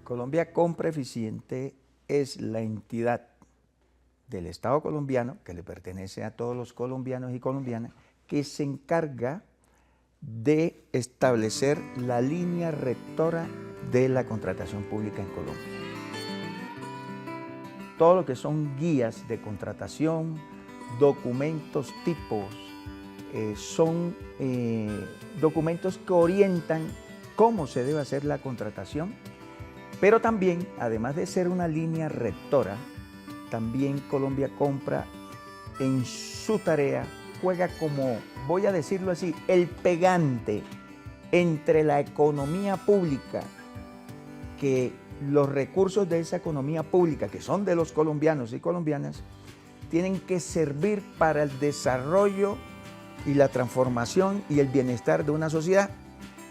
Colombia Compra Eficiente es la entidad del Estado colombiano, que le pertenece a todos los colombianos y colombianas, que se encarga de establecer la línea rectora de la contratación pública en Colombia. Todo lo que son guías de contratación, documentos tipos, son documentos que orientan cómo se debe hacer la contratación, pero también, además de ser una línea rectora, también Colombia Compra en su tarea juega como, voy a decirlo así, el pegante entre la economía pública, que los recursos de esa economía pública, que son de los colombianos y colombianas, tienen que servir para el desarrollo y la transformación y el bienestar de una sociedad.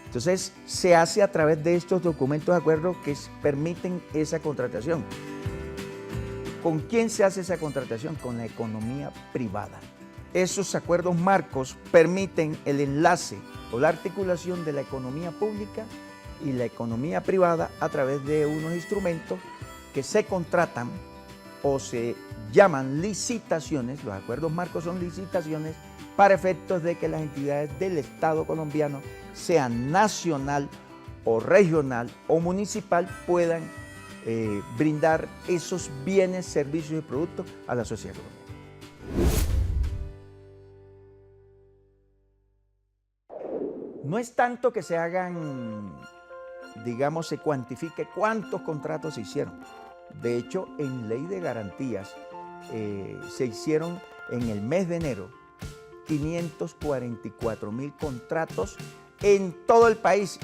Entonces, se hace a través de estos documentos de acuerdo que permiten esa contratación. ¿Con quién se hace esa contratación? Con la economía privada. Esos acuerdos marcos permiten el enlace o la articulación de la economía pública y la economía privada a través de unos instrumentos que se contratan o se llaman licitaciones. Los acuerdos marcos son licitaciones para efectos de que las entidades del Estado colombiano, sean nacional o regional o municipal, puedan brindar esos bienes, servicios y productos a la sociedad colombiana. No es tanto que se hagan, digamos, se cuantifique cuántos contratos se hicieron. De hecho, en ley de garantías se hicieron en el mes de enero 544.000 contratos en todo el país.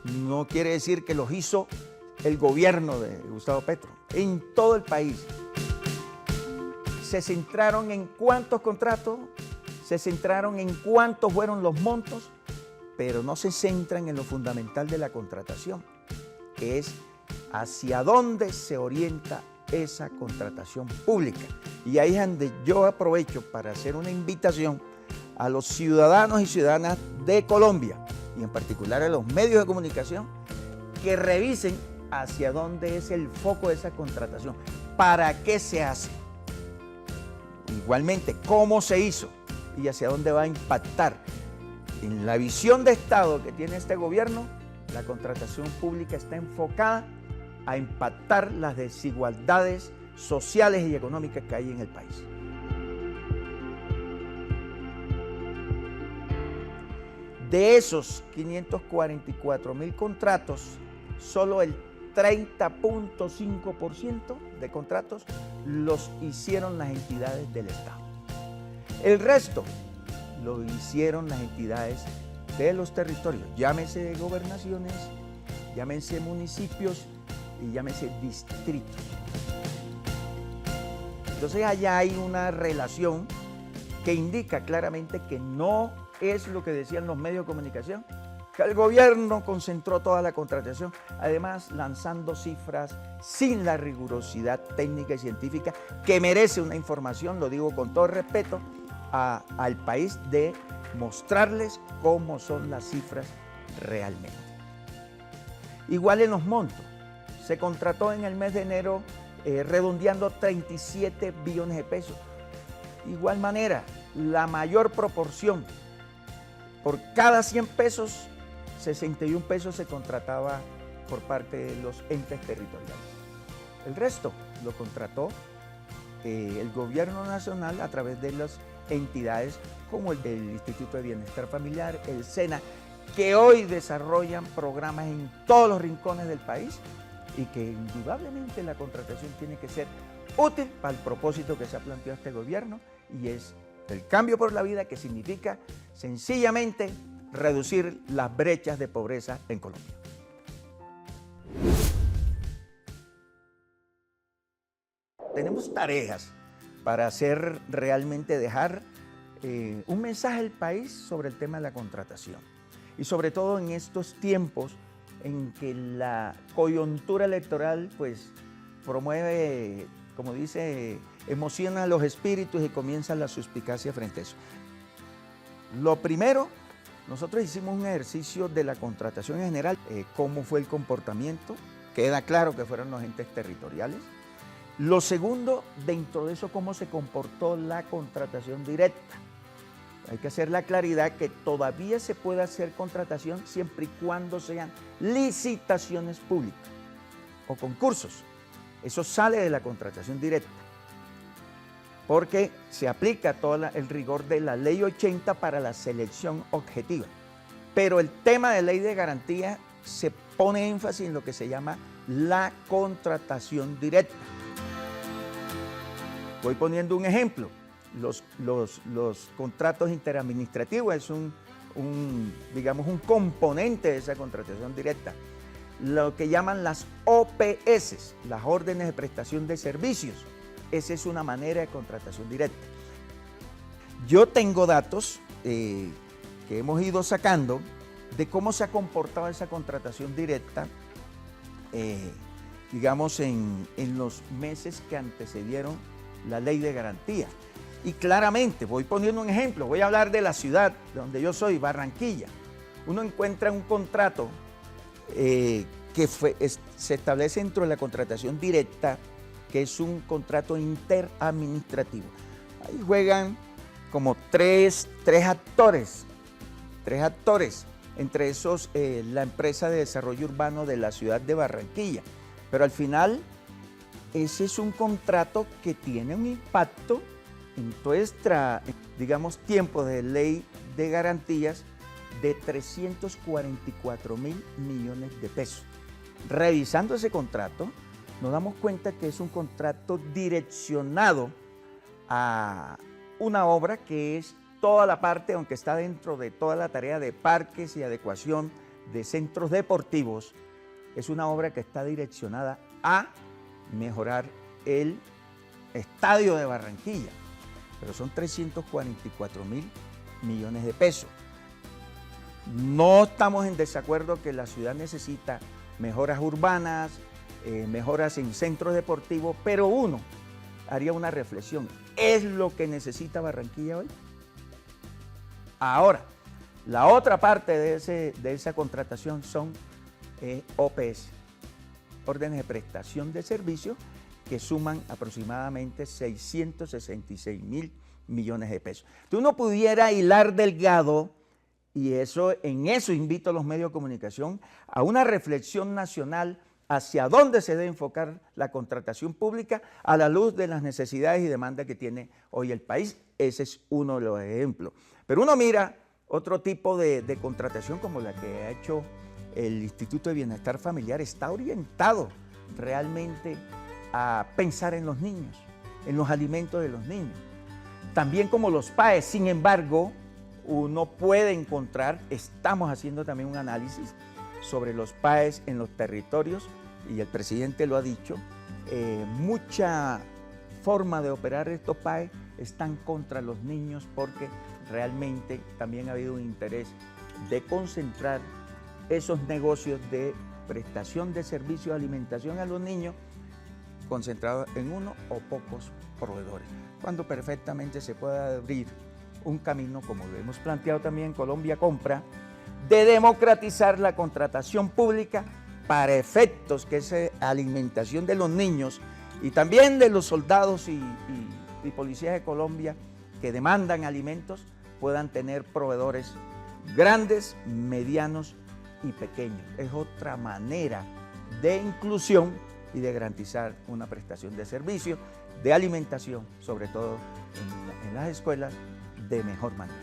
No quiere decir que los hizo el gobierno de Gustavo Petro, en todo el país. Se centraron en cuántos contratos, se centraron en cuántos fueron los montos, pero no se centran en lo fundamental de la contratación, que es hacia dónde se orienta esa contratación pública. Y ahí es donde yo aprovecho para hacer una invitación a los ciudadanos y ciudadanas de Colombia, y en particular a los medios de comunicación, que revisen hacia dónde es el foco de esa contratación, para qué se hace, igualmente cómo se hizo y hacia dónde va a impactar. En la visión de Estado que tiene este gobierno, la contratación pública está enfocada a impactar las desigualdades sociales y económicas que hay en el país. De esos 544.000 contratos, solo el 30.5% de contratos los hicieron las entidades del Estado. El resto lo hicieron las entidades de los territorios, llámese gobernaciones, llámese municipios y llámese distritos. Entonces allá hay una relación que indica claramente que no es lo que decían los medios de comunicación, que el gobierno concentró toda la contratación, además lanzando cifras sin la rigurosidad técnica y científica que merece una información, lo digo con todo respeto, al país, de mostrarles cómo son las cifras realmente. Igual en los montos, se contrató en el mes de enero redondeando 37 billones de pesos. Igual manera, la mayor proporción, por cada 100 pesos, 61 pesos se contrataba por parte de los entes territoriales. El resto lo contrató el gobierno nacional a través de las entidades como el del Instituto de Bienestar Familiar, el SENA, que hoy desarrollan programas en todos los rincones del país y que indudablemente la contratación tiene que ser útil para el propósito que se ha planteado este gobierno, y es el cambio por la vida, que significa sencillamente reducir las brechas de pobreza en Colombia. Tenemos tareas para hacer realmente, dejar un mensaje al país sobre el tema de la contratación. Y sobre todo en estos tiempos en que la coyuntura electoral pues promueve, como dice, emociona los espíritus y comienza la suspicacia frente a eso. Lo primero, nosotros hicimos un ejercicio de la contratación en general, cómo fue el comportamiento, queda claro que fueron los entes territoriales. Lo segundo, dentro de eso, cómo se comportó la contratación directa. Hay que hacer la claridad que todavía se puede hacer contratación siempre y cuando sean licitaciones públicas o concursos. Eso sale de la contratación directa, porque se aplica todo el rigor de la Ley 80 para la selección objetiva. Pero el tema de ley de garantía se pone énfasis en lo que se llama la contratación directa. Voy poniendo un ejemplo. Los contratos interadministrativos es digamos, un componente de esa contratación directa. Lo que llaman las OPS, las órdenes de prestación de servicios, esa es una manera de contratación directa. Yo tengo datos que hemos ido sacando de cómo se ha comportado esa contratación directa, digamos, en los meses que antecedieron la ley de garantía. Y claramente, voy poniendo un ejemplo, voy a hablar de la ciudad de donde yo soy, Barranquilla. Uno encuentra un contrato se establece dentro de la contratación directa, que es un contrato interadministrativo. Ahí juegan como tres actores, entre esos la empresa de desarrollo urbano de la ciudad de Barranquilla. Pero al final, ese es un contrato que tiene un impacto en nuestra, digamos, tiempo de ley de garantías de 344.000 millones de pesos. Revisando ese contrato, nos damos cuenta que es un contrato direccionado a una obra que es toda la parte, aunque está dentro de toda la tarea de parques y adecuación de centros deportivos, es una obra que está direccionada a mejorar el estadio de Barranquilla, pero son 344.000 millones de pesos. No estamos en desacuerdo que la ciudad necesita mejoras urbanas, mejoras en centros deportivos, pero uno haría una reflexión. ¿Es lo que necesita Barranquilla hoy? Ahora, la otra parte de esa contratación son OPS, órdenes de prestación de servicios, que suman aproximadamente 666.000 millones de pesos. Entonces uno pudiera hilar delgado, y en eso invito a los medios de comunicación a una reflexión nacional hacia dónde se debe enfocar la contratación pública a la luz de las necesidades y demandas que tiene hoy el país. Ese es uno de los ejemplos. Pero uno mira otro tipo de contratación como la que ha hecho el Instituto de Bienestar Familiar, está orientado realmente a pensar en los niños, en los alimentos de los niños. También como los PAE, sin embargo, uno puede encontrar, estamos haciendo también un análisis sobre los PAEs en los territorios, y el presidente lo ha dicho, mucha forma de operar estos PAEs están contra los niños, porque realmente también ha habido un interés de concentrar esos negocios de prestación de servicios de alimentación a los niños concentrados en uno o pocos proveedores, cuando perfectamente se puede abrir un camino, como lo hemos planteado también en Colombia Compra, de democratizar la contratación pública para efectos que es alimentación de los niños y también de los soldados y policías de Colombia que demandan alimentos, puedan tener proveedores grandes, medianos y pequeños. Es otra manera de inclusión y de garantizar una prestación de servicio, de alimentación, sobre todo en las escuelas, de mejor manera.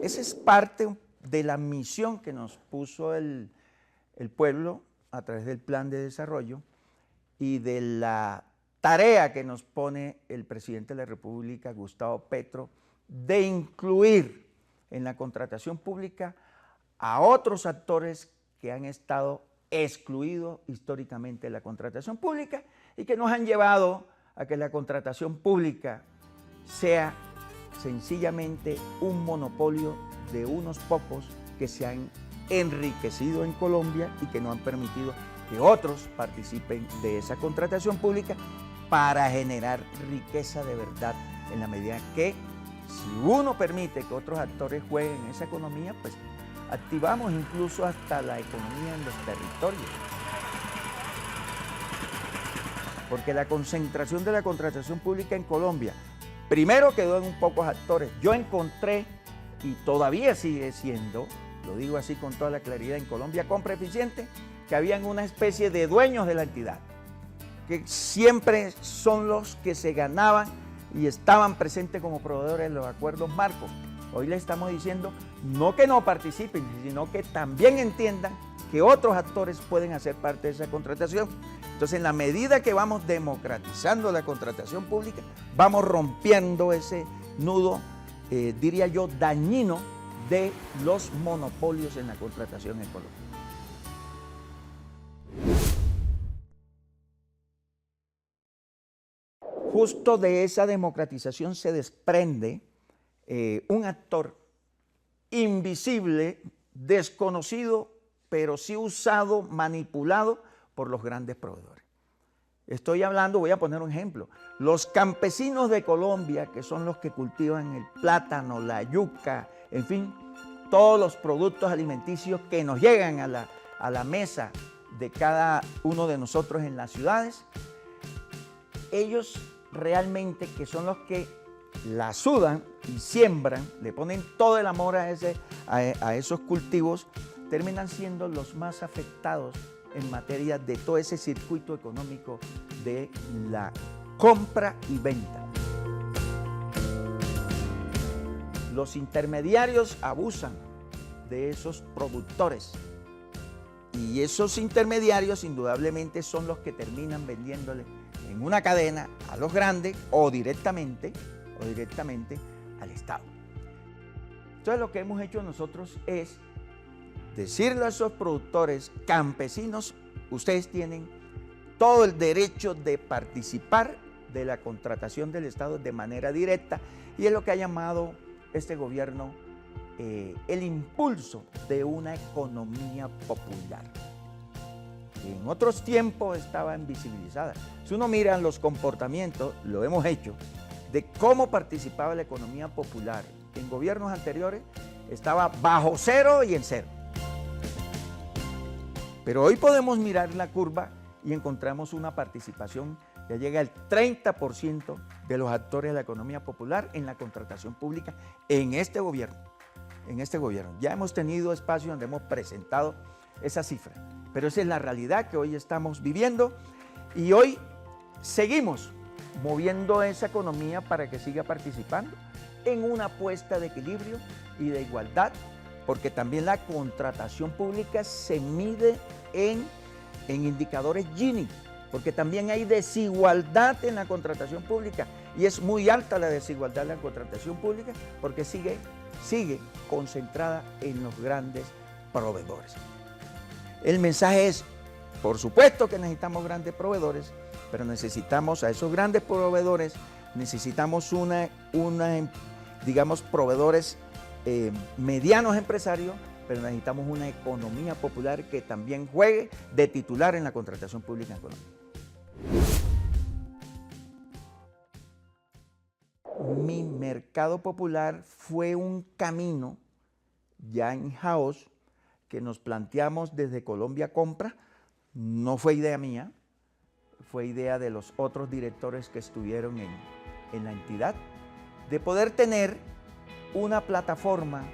Esa es parte de la misión que nos puso el pueblo a través del Plan de Desarrollo y de la tarea que nos pone el presidente de la República, Gustavo Petro, de incluir en la contratación pública a otros actores que han estado excluidos históricamente de la contratación pública y que nos han llevado a que la contratación pública sea sencillamente un monopolio de unos pocos que se han enriquecido en Colombia y que no han permitido que otros participen de esa contratación pública para generar riqueza de verdad, en la medida que Si uno permite que otros actores jueguen esa economía, pues activamos incluso hasta la economía en los territorios. Porque la concentración de la contratación pública en Colombia, primero quedó en pocos actores. Yo encontré, y todavía sigue siendo, lo digo así con toda la claridad, en Colombia Compra Eficiente, que habían una especie de dueños de la entidad, que siempre son los que se ganaban y estaban presentes como proveedores en los acuerdos marcos. Hoy le estamos diciendo no que no participen, sino que también entiendan que otros actores pueden hacer parte de esa contratación. Entonces, en la medida que vamos democratizando la contratación pública, vamos rompiendo ese nudo, diría yo, dañino de los monopolios en la contratación en Colombia. Justo de esa democratización se desprende un actor invisible, desconocido, pero sí usado, manipulado por los grandes proveedores. Estoy hablando, voy a poner un ejemplo, los campesinos de Colombia, que son los que cultivan el plátano, la yuca, en fin, todos los productos alimenticios que nos llegan a la mesa de cada uno de nosotros en las ciudades, ellos realmente, que son los que la sudan y siembran, le ponen todo el amor a esos cultivos, terminan siendo los más afectados en materia de todo ese circuito económico de la compra y venta. Los intermediarios abusan de esos productores y esos intermediarios indudablemente son los que terminan vendiéndole en una cadena a los grandes o directamente al Estado. Entonces, lo que hemos hecho nosotros es decirle a esos productores campesinos: ustedes tienen todo el derecho de participar de la contratación del Estado de manera directa, y es lo que ha llamado este gobierno el impulso de una economía popular. En otros tiempos estaba invisibilizada. Si uno mira los comportamientos, lo hemos hecho, de cómo participaba la economía popular en gobiernos anteriores, estaba bajo cero y en cero. Pero hoy podemos mirar la curva y encontramos una participación que llega al 30% de los actores de la economía popular en la contratación pública en este gobierno. Ya hemos tenido espacios donde hemos presentado esa cifra, pero esa es la realidad que hoy estamos viviendo, y hoy seguimos moviendo esa economía para que siga participando en una apuesta de equilibrio y de igualdad, porque también la contratación pública se mide en indicadores Gini, porque también hay desigualdad en la contratación pública, y es muy alta la desigualdad en la contratación pública porque sigue concentrada en los grandes proveedores. El mensaje es, por supuesto que necesitamos grandes proveedores, pero necesitamos a esos grandes proveedores, necesitamos digamos, proveedores medianos empresarios, pero necesitamos una economía popular que también juegue de titular en la contratación pública en Colombia. Mi mercado popular fue un camino ya en house que nos planteamos desde Colombia Compra. No fue idea mía, fue idea de los otros directores que estuvieron en la entidad, de poder tener una plataforma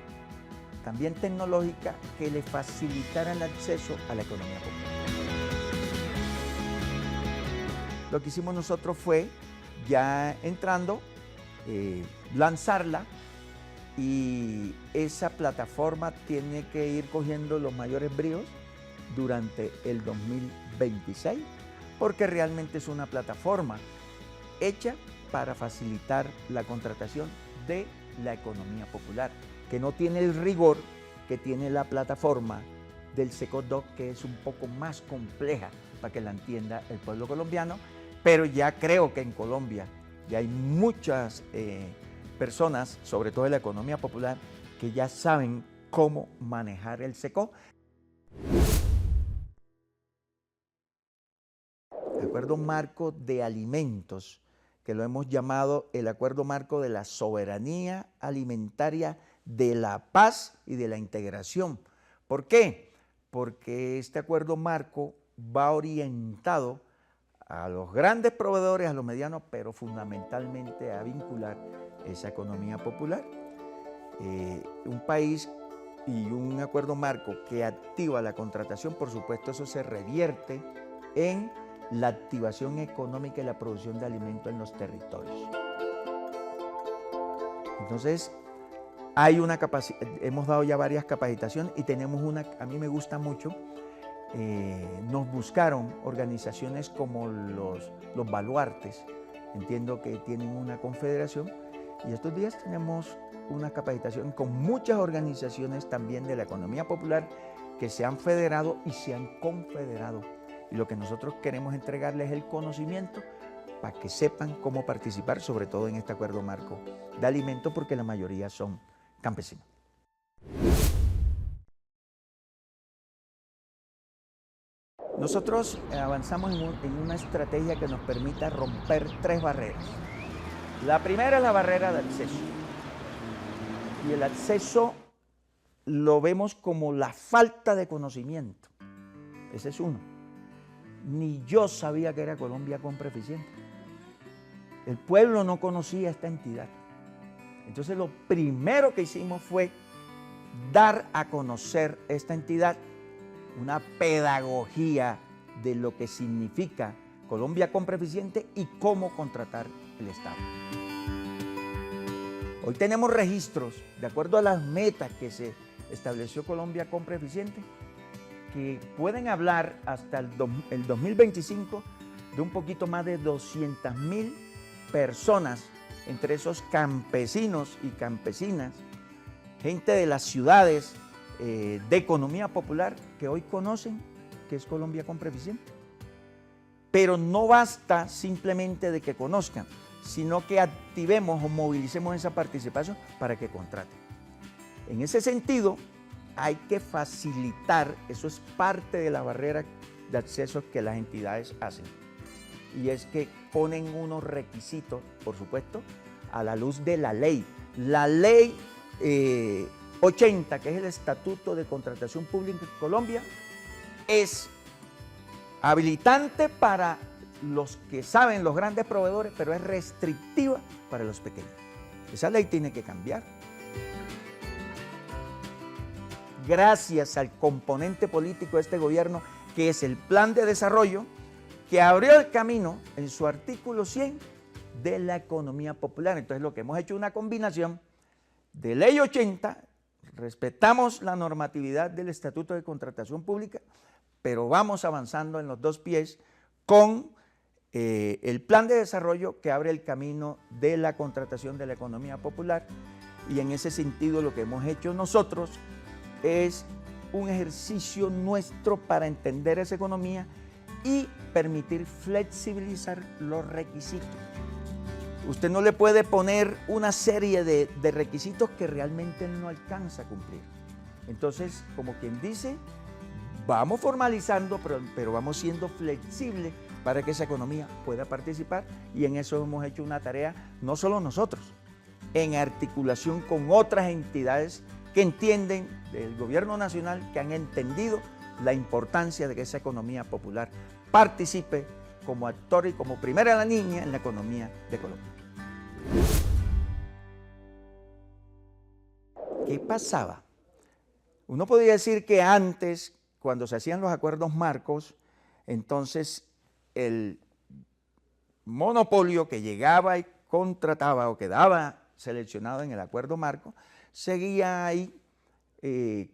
también tecnológica que le facilitara el acceso a la economía popular. Lo que hicimos nosotros fue, ya entrando, lanzarla, y esa plataforma tiene que ir cogiendo los mayores bríos durante el 2026, porque realmente es una plataforma hecha para facilitar la contratación de la economía popular, que no tiene el rigor que tiene la plataforma del SECODOC, que es un poco más compleja para que la entienda el pueblo colombiano, pero ya creo que en Colombia ya hay muchas personas, sobre todo de la economía popular, que ya saben cómo manejar el SECO. El acuerdo marco de alimentos que lo hemos llamado el Acuerdo Marco de la Soberanía Alimentaria, de la Paz y de la Integración. ¿Por qué? Porque este Acuerdo Marco va orientado a los grandes proveedores, a los medianos, pero fundamentalmente a vincular esa economía popular. Un país y un acuerdo marco que activa la contratación, por supuesto, eso se revierte en la activación económica y la producción de alimentos en los territorios. Entonces, hemos dado ya varias capacitaciones y tenemos una, a mí me gusta mucho. Nos buscaron organizaciones como los baluartes, entiendo que tienen una confederación, y estos días tenemos una capacitación con muchas organizaciones también de la economía popular que se han federado y se han confederado. Y lo que nosotros queremos entregarles es el conocimiento para que sepan cómo participar, sobre todo en este acuerdo marco de alimentos, porque la mayoría son campesinos. Nosotros avanzamos en una estrategia que nos permita romper 3 barreras. La primera es la barrera de acceso. Y el acceso lo vemos como la falta de conocimiento. Ese es uno. Ni yo sabía que era Colombia Compra Eficiente. El pueblo no conocía esta entidad. Entonces lo primero que hicimos fue dar a conocer esta entidad, una pedagogía de lo que significa Colombia Compra Eficiente y cómo contratar el Estado. Hoy tenemos registros, de acuerdo a las metas que se estableció Colombia Compra Eficiente, que pueden hablar hasta el 2025 de un poquito más de 200.000 personas, entre esos campesinos y campesinas, gente de las ciudades de economía popular que hoy conocen que es Colombia Compra Eficiente. Pero no basta simplemente de que conozcan, sino que activemos o movilicemos esa participación para que contraten. En ese sentido, hay que facilitar, eso es parte de la barrera de acceso que las entidades hacen. Y es que ponen unos requisitos, por supuesto, a la luz de la ley. La ley 80, que es el Estatuto de Contratación Pública en Colombia, es habilitante para los que saben, los grandes proveedores, pero es restrictiva para los pequeños. Esa ley tiene que cambiar. Gracias al componente político de este gobierno, que es el Plan de Desarrollo, que abrió el camino en su artículo 100 de la economía popular. Entonces, lo que hemos hecho es una combinación de Ley 80, respetamos la normatividad del Estatuto de Contratación Pública, pero vamos avanzando en los 2 pies con el Plan de Desarrollo que abre el camino de la contratación de la economía popular. Y en ese sentido, lo que hemos hecho nosotros es un ejercicio nuestro para entender esa economía y permitir flexibilizar los requisitos. Usted no le puede poner una serie de requisitos que realmente no alcanza a cumplir. Entonces, como quien dice, vamos formalizando, pero vamos siendo flexibles para que esa economía pueda participar, y en eso hemos hecho una tarea, no solo nosotros, en articulación con otras entidades que entienden del gobierno nacional, que han entendido la importancia de que esa economía popular participe como actor y como primera línea en la economía de Colombia. ¿Qué pasaba? Uno podría decir que antes, cuando se hacían los acuerdos marcos, entonces el monopolio que llegaba y contrataba o quedaba seleccionado en el acuerdo marco, seguía ahí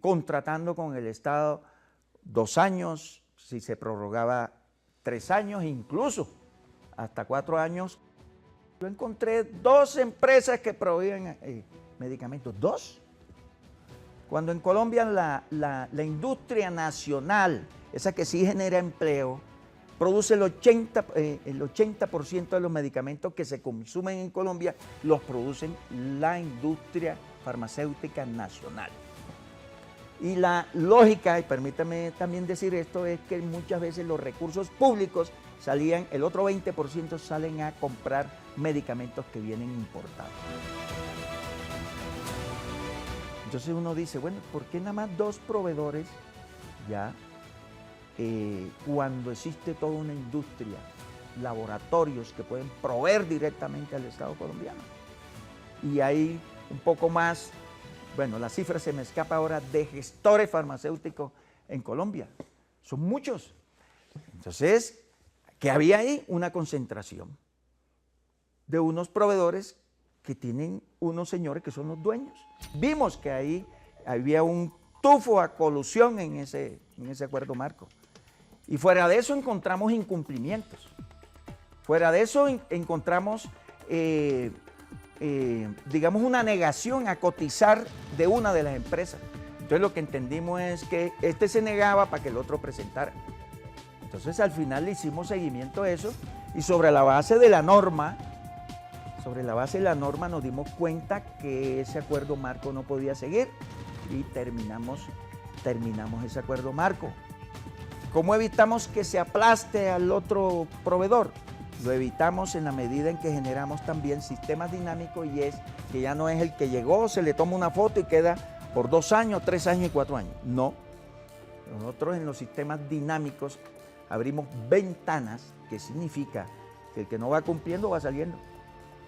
contratando con el Estado 2 años, si se prorrogaba 3 años, incluso hasta 4 años. Yo encontré 2 empresas que proveían medicamentos, 2. Cuando en Colombia la industria nacional, esa que sí genera empleo, produce el 80% de los medicamentos que se consumen en Colombia, los producen la industria farmacéutica nacional. Y la lógica, y permítame también decir esto, es que muchas veces los recursos públicos salían, el otro 20% salen a comprar medicamentos que vienen importados. Entonces uno dice, bueno, ¿por qué nada más 2 proveedores ya cuando existe toda una industria, laboratorios que pueden proveer directamente al Estado colombiano? Y hay un poco más, bueno, la cifra se me escapa ahora, de gestores farmacéuticos en Colombia. Son muchos. Entonces, ¿qué había ahí? Una concentración de unos proveedores que tienen unos señores que son los dueños. Vimos que ahí había un tufo a colusión en ese acuerdo marco. Y fuera de eso encontramos incumplimientos. Fuera de eso encontramos, digamos, una negación a cotizar de una de las empresas. Entonces lo que entendimos es que este se negaba para que el otro presentara. Entonces al final le hicimos seguimiento a eso y sobre la base de la norma, nos dimos cuenta que ese acuerdo marco no podía seguir y terminamos ese acuerdo marco. ¿Cómo evitamos que se aplaste al otro proveedor? Lo evitamos en la medida en que generamos también sistemas dinámicos y es que ya no es el que llegó, se le toma una foto y queda por 2 años, 3 años y 4 años. No. Nosotros en los sistemas dinámicos abrimos ventanas, que significa que el que no va cumpliendo va saliendo,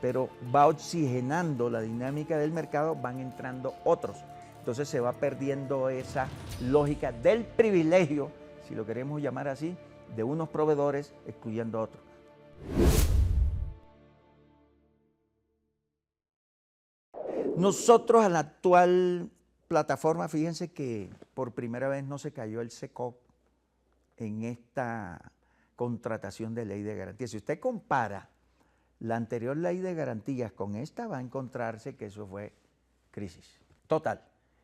pero va oxigenando la dinámica del mercado, van entrando otros. Entonces se va perdiendo esa lógica del privilegio, si lo queremos llamar así, de unos proveedores excluyendo a otros. Nosotros a la actual plataforma, fíjense que por primera vez no se cayó el SECOP en esta contratación de ley de garantía. Si usted compara la anterior ley de garantías con esta, va a encontrarse que eso fue crisis total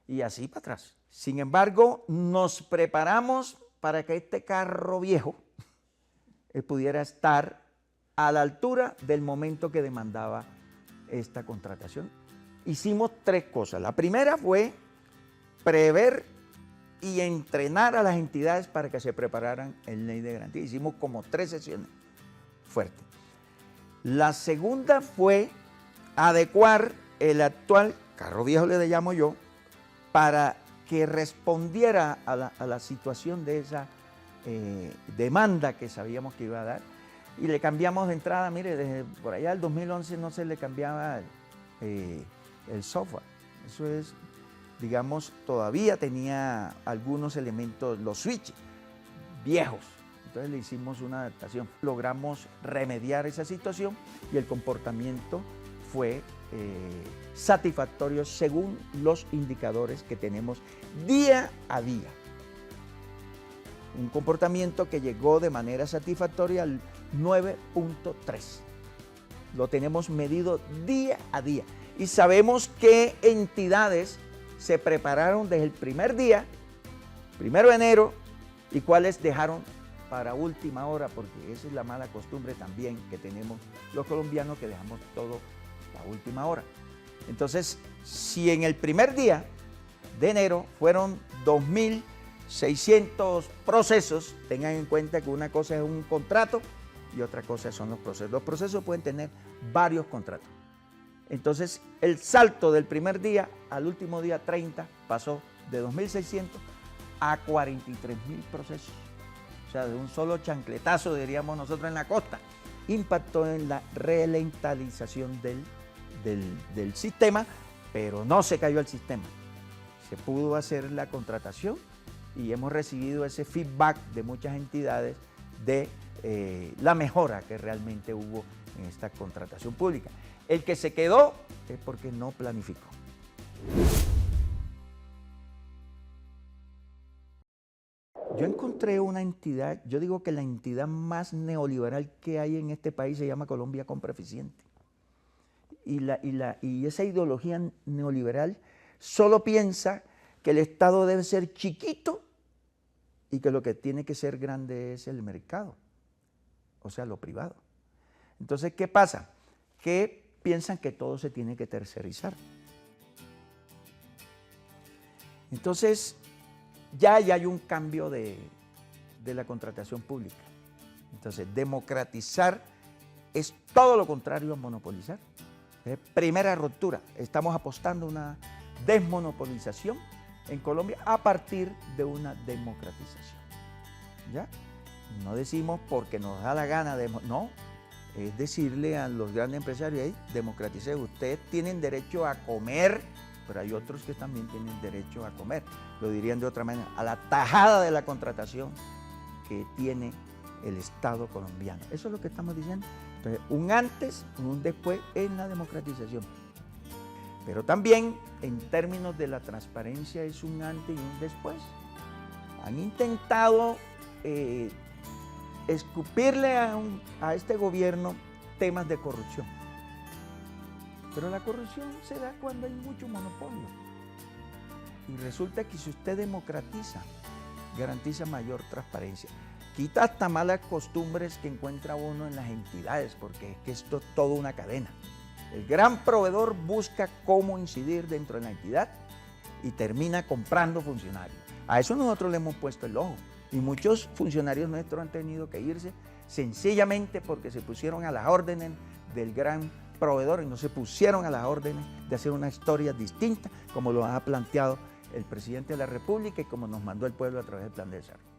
y así para atrás. Sin embargo, nos preparamos para que este carro viejo pudiera estar a la altura del momento que demandaba esta contratación. Hicimos 3 cosas. La primera fue prever y entrenar a las entidades para que se prepararan en ley de garantía. Hicimos como 3 sesiones fuertes. La segunda fue adecuar el actual carro viejo, le llamo yo, para que respondiera a la situación de esa demanda que sabíamos que iba a dar. Y le cambiamos de entrada, mire, desde por allá del 2011 no se le cambiaba el software. Eso es, digamos, todavía tenía algunos elementos, los switches viejos. Entonces le hicimos una adaptación. Logramos remediar esa situación y el comportamiento fue satisfactorio según los indicadores que tenemos día a día. Un comportamiento que llegó de manera satisfactoria al 9.3. Lo tenemos medido día a día. Y sabemos qué entidades se prepararon desde el primer día, 1 de enero, y cuáles dejaron para última hora, porque esa es la mala costumbre también que tenemos los colombianos, que dejamos todo a última hora. Entonces, si en el primer día de enero fueron 2.600 procesos, tengan en cuenta que una cosa es un contrato y otra cosa son los procesos. Los procesos pueden tener varios contratos. Entonces, el salto del primer día al último día 30 pasó de 2.600 a 43.000 procesos. O sea, de un solo chancletazo, diríamos nosotros en la costa, impactó en la ralentización del sistema, pero no se cayó el sistema. Se pudo hacer la contratación y hemos recibido ese feedback de muchas entidades de la mejora que realmente hubo en esta contratación pública. El que se quedó es porque no planificó. Yo encontré una entidad, yo digo que la entidad más neoliberal que hay en este país se llama Colombia Compra Eficiente. Y esa ideología neoliberal solo piensa que el Estado debe ser chiquito y que lo que tiene que ser grande es el mercado, o sea, lo privado. Entonces, ¿qué pasa? Que piensan que todo se tiene que tercerizar. Entonces, ya hay un cambio de la contratación pública. Entonces, democratizar es todo lo contrario a monopolizar. Primera ruptura, estamos apostando a una desmonopolización en Colombia a partir de una democratización. ¿Ya? No decimos porque nos da la gana de... No, es decirle a los grandes empresarios, hey, democraticen, ustedes tienen derecho a comer, pero hay otros que también tienen derecho a comer. Lo dirían de otra manera, a la tajada de la contratación que tiene el Estado colombiano. Eso es lo que estamos diciendo. Entonces, un antes y un después en la democratización. Pero también, en términos de la transparencia, es un antes y un después. Han intentado escupirle a este gobierno temas de corrupción. Pero la corrupción se da cuando hay mucho monopolio. Y resulta que si usted democratiza, garantiza mayor transparencia. Quita hasta malas costumbres que encuentra uno en las entidades, porque es que esto es toda una cadena. El gran proveedor busca cómo incidir dentro de la entidad y termina comprando funcionarios. A eso nosotros le hemos puesto el ojo. Y muchos funcionarios nuestros han tenido que irse sencillamente porque se pusieron a las órdenes del gran proveedor y no se pusieron a las órdenes de hacer una historia distinta como lo ha planteado el presidente de la República y como nos mandó el pueblo a través del Plan de Desarrollo.